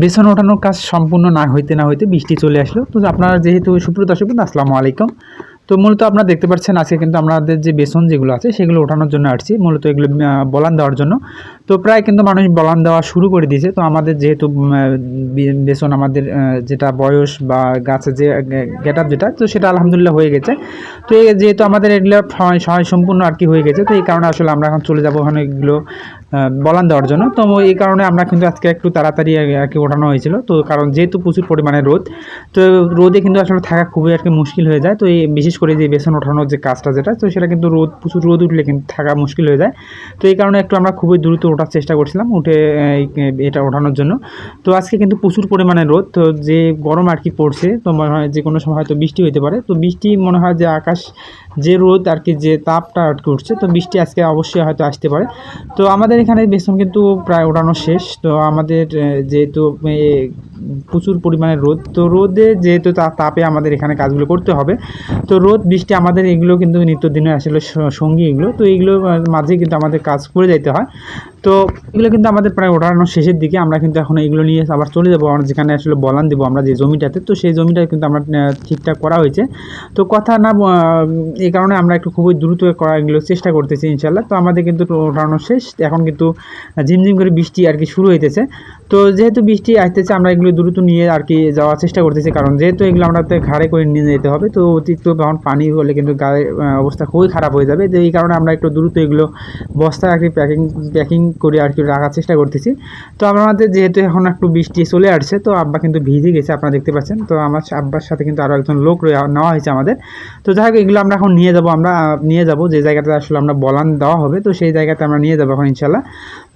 বেসন ওঠানোর কাজ সম্পূর্ণ না হইতে বৃষ্টি চলে আসলো। তো আপনারা যেহেতু সুপ্রিয় দর্শকবৃন্দ আসসালামু আলাইকুম। তো মূলত আপনারা দেখতে পাচ্ছেন আজকে কিন্তু আমাদের যে বেসন যেগুলো আছে সেগুলো ওঠানোর জন্য আসছি। মূলত এগুলো বলান দেওয়ার জন্য। তো প্রায় কিন্তু মানুষ বলান দেওয়া শুরু করে দিয়েছে। তো আমাদের যেহেতু বেসন আমাদের যেটা বয়স বা গাছের যে গেটআপ যেটা, তো সেটা আলহামদুলিল্লাহ হয়ে গেছে। তো যেহেতু আমাদের এগুলো সম্পূর্ণ আর কি হয়ে গেছে, তো এই কারণে আসলে আমরা এখন চলে যাবো ওখানে এগুলো বলান দেওয়ার জন্য। তো এই কারণে আমরা কিন্তু আজকে একটু তাড়াতাড়ি আর কি ওঠানো হয়েছিল। তো কারণ যেহেতু প্রচুর পরিমাণে রোদ, তো রোদে কিন্তু আসলে থাকা খুবই আর কি মুশকিল হয়ে যায়। তো এই বিশেষ করে যে বেসন ওঠানোর যে কাজটা যেটা, তো সেটা কিন্তু প্রচুর রোদ উঠলে কিন্তু থাকা মুশকিল হয়ে যায়। তো এই কারণে একটু আমরা খুবই দ্রুত ওঠার চেষ্টা করছিলাম, উঠে এটা ওঠানোর জন্য। তো আজকে কিন্তু প্রচুর পরিমাণে রোদ, তো যে গরম আর কি পড়ছে, তো মনে হয় যে কোনো সময় হয়তো বৃষ্টি হতে পারে। তো বৃষ্টি মনে হয় যে আকাশ যে রোদ আর কি, যে তাপটা আর কি উঠছে, তো বৃষ্টি আজকে অবশ্যই হয়তো আসতে পারে। তো আমাদের এখানে বেসন কিন্তু প্রায় ওঠানো শেষ। তো আমাদের যেহেতু প্রচুর পরিমাণে রোদ, তো রোদে যেহেতু তাপে আমাদের এখানে কাজগুলো করতে হবে। তো রোদ বৃষ্টি আমাদের এগুলো কিন্তু নিত্যদিনের আসলে সঙ্গী এগুলো। তো এইগুলো মাঝে কিন্তু আমাদের কাজ করে যাইতে হয়। তো এগুলো কিন্তু আমাদের প্রায় ওঠানোর শেষের দিকে। আমরা কিন্তু এখন এগুলো নিয়ে আবার চলে যাবো আমরা যেখানে আসলে বলান দেবো আমরা যে জমিটাতে। তো সেই জমিটা কিন্তু আমরা ঠিকঠাক করা হয়েছে। তো কথা না এই কারণে আমরা একটু খুবই দ্রুত করা এগুলো চেষ্টা করতেছি ইনশাল্লাহ। তো আমাদের কিন্তু ওঠানো শেষ। এখন কিন্তু ঝিমঝিম করে বৃষ্টি আর কি শুরু হইতেছে। তো যেহেতু বৃষ্টি আসতেছে, আমরা এগুলো দ্রুত নিয়ে আর কি যাওয়ার চেষ্টা করতেছি, কারণ যেহেতু এগুলো আমাদের ঘাড়ে করে নিয়ে যেতে হবে। তো অতিরিক্ত তখন পানি হলে কিন্তু গায়ের অবস্থা খুবই খারাপ হয়ে যাবে। তো এই কারণে আমরা একটু দ্রুত এগুলো বস্তায় আর কি প্যাকিং করে আর কি রাখার চেষ্টা করতেছি। তো আমাদের যেহেতু এখন একটু বৃষ্টি চলে আসছে, তো আব্বা কিন্তু ভিজে গেছে, আপনারা দেখতে পাচ্ছেন। তো আমার আব্বার সাথে কিন্তু আরও একজন লোক নেওয়া হয়েছে আমাদের। তো যাই হোক, এগুলো আমরা এখন নিয়ে যাব যে জায়গাতে আসলে আমরা বলান দেওয়া হবে। তো সেই জায়গাতে আমরা নিয়ে যাবো এখন ইনশাল্লাহ।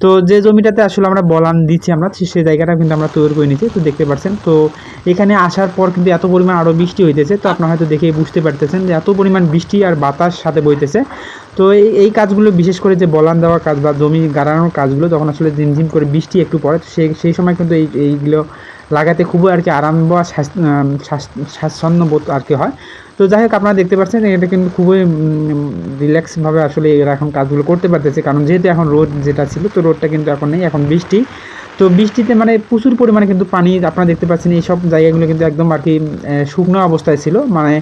তো যে জমিটাতে আসলে আমরা বলান দিচ্ছি আমরা, সেই জায়গাটা কিন্তু আমরা তৈরি করে নিচ্ছি। তো দেখতে পাচ্ছেন, তো এখানে আসার পর কিন্তু এত পরিমাণ আরও বৃষ্টি হইতেছে। তো আপনারা হয়তো দেখে বুঝতে পারতেছেন যে এত পরিমাণ বৃষ্টি আর বাতাস সাথে বইতেছে। তো এই কাজগুলো বিশেষ করে যে বলান দেওয়ার কাজ বা জমি গাড়ানোর কাজগুলো যখন আসলে ঝিমঝিম করে বৃষ্টি একটু পড়ে, সেই সময় কিন্তু এইগুলো লাগাতে খুবই আর কি আরাম বা স্বাচ্ছন্দ্য বোধ আর কি হয়। তো যাই হোক, আপনারা দেখতে পাচ্ছেন এটা কিন্তু খুবই রিল্যাক্সভাবে আসলে এরা এখন কাজগুলো করতে পারতেছে, কারণ যেহেতু এখন রোদ যেটা ছিল, তো রোদটা কিন্তু এখন নেই, এখন বৃষ্টি। তো বৃষ্টিতে মানে প্রচুর পরিমাণে কিন্তু পানি আপনারা দেখতে পাচ্ছেন। এই সব জায়গাগুলো কিন্তু একদম আর কি শুকনো অবস্থায় ছিল, মানে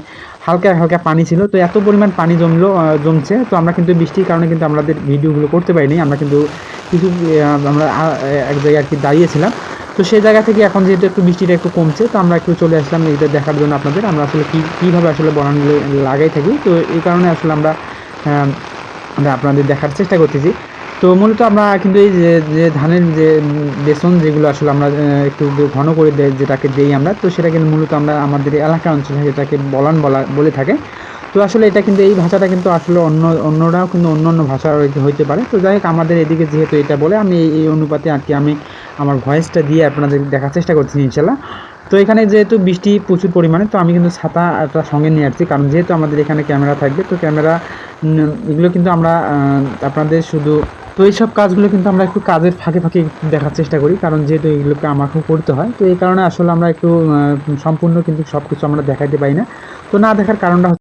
হালকা হালকা পানি ছিল। তো এত পরিমাণ পানি জমছে। তো আমরা কিন্তু বৃষ্টির কারণে কিন্তু আমাদের ভিডিওগুলো করতে পারিনি। আমরা কিন্তু কিছু আমরা এক জায়গায় আর কি দাঁড়িয়েছিলাম। তো সেই জায়গা থেকে এখন যেহেতু একটু বৃষ্টিটা একটু কমছে, তো আমরা একটু চলে আসলাম এটা দেখার জন্য আপনাদের আমরা আসলে কীভাবে আসলে বনানগুলো লাগাই থাকি। তো এই কারণে আসলে আমরা আপনাদের দেখার চেষ্টা করতেছি। তো মূলত আমরা কিন্তু এই যে ধানের যে বেসন যেগুলো আসলে আমরা একটু ঘন করে যেটাকে দেই আমরা, তো সেটা কিন্তু মূলত আমরা আমাদের এলাকা অঞ্চলে যেটাকে বলে থাকে। তো আসলে এটা কিন্তু এই ভাষাটা কিন্তু আসলে অন্যরাও কিন্তু অন্য ভাষা হইতে পারে। তো যাই হোক, আমাদের এদিকে যেহেতু এটা বলে, আমি এই অনুপাতে আর কি আমি আমার ভয়েসটা দিয়ে আপনাদের দেখার চেষ্টা করছি ইনশাল্লাহ। তো এখানে যেহেতু বৃষ্টি প্রচুর পরিমাণে, তো আমি কিন্তু ছাতা একটা সঙ্গে নিয়ে আসছি, কারণ যেহেতু আমাদের এখানে ক্যামেরা থাকবে। তো ক্যামেরা এগুলো কিন্তু আমরা আপনাদের শুধু, তো এইসব কাজগুলো কিন্তু আমরা একটু কাজের ফাঁকে ফাঁকে দেখার চেষ্টা করি, কারণ যেহেতু এগুলোকে আমাকেও করতে হয়। তো এই কারণে আসলে আমরা একটু সম্পূর্ণ কিন্তু সব কিছু আমরা দেখাইতে পারি না। তো না দেখার কারণটা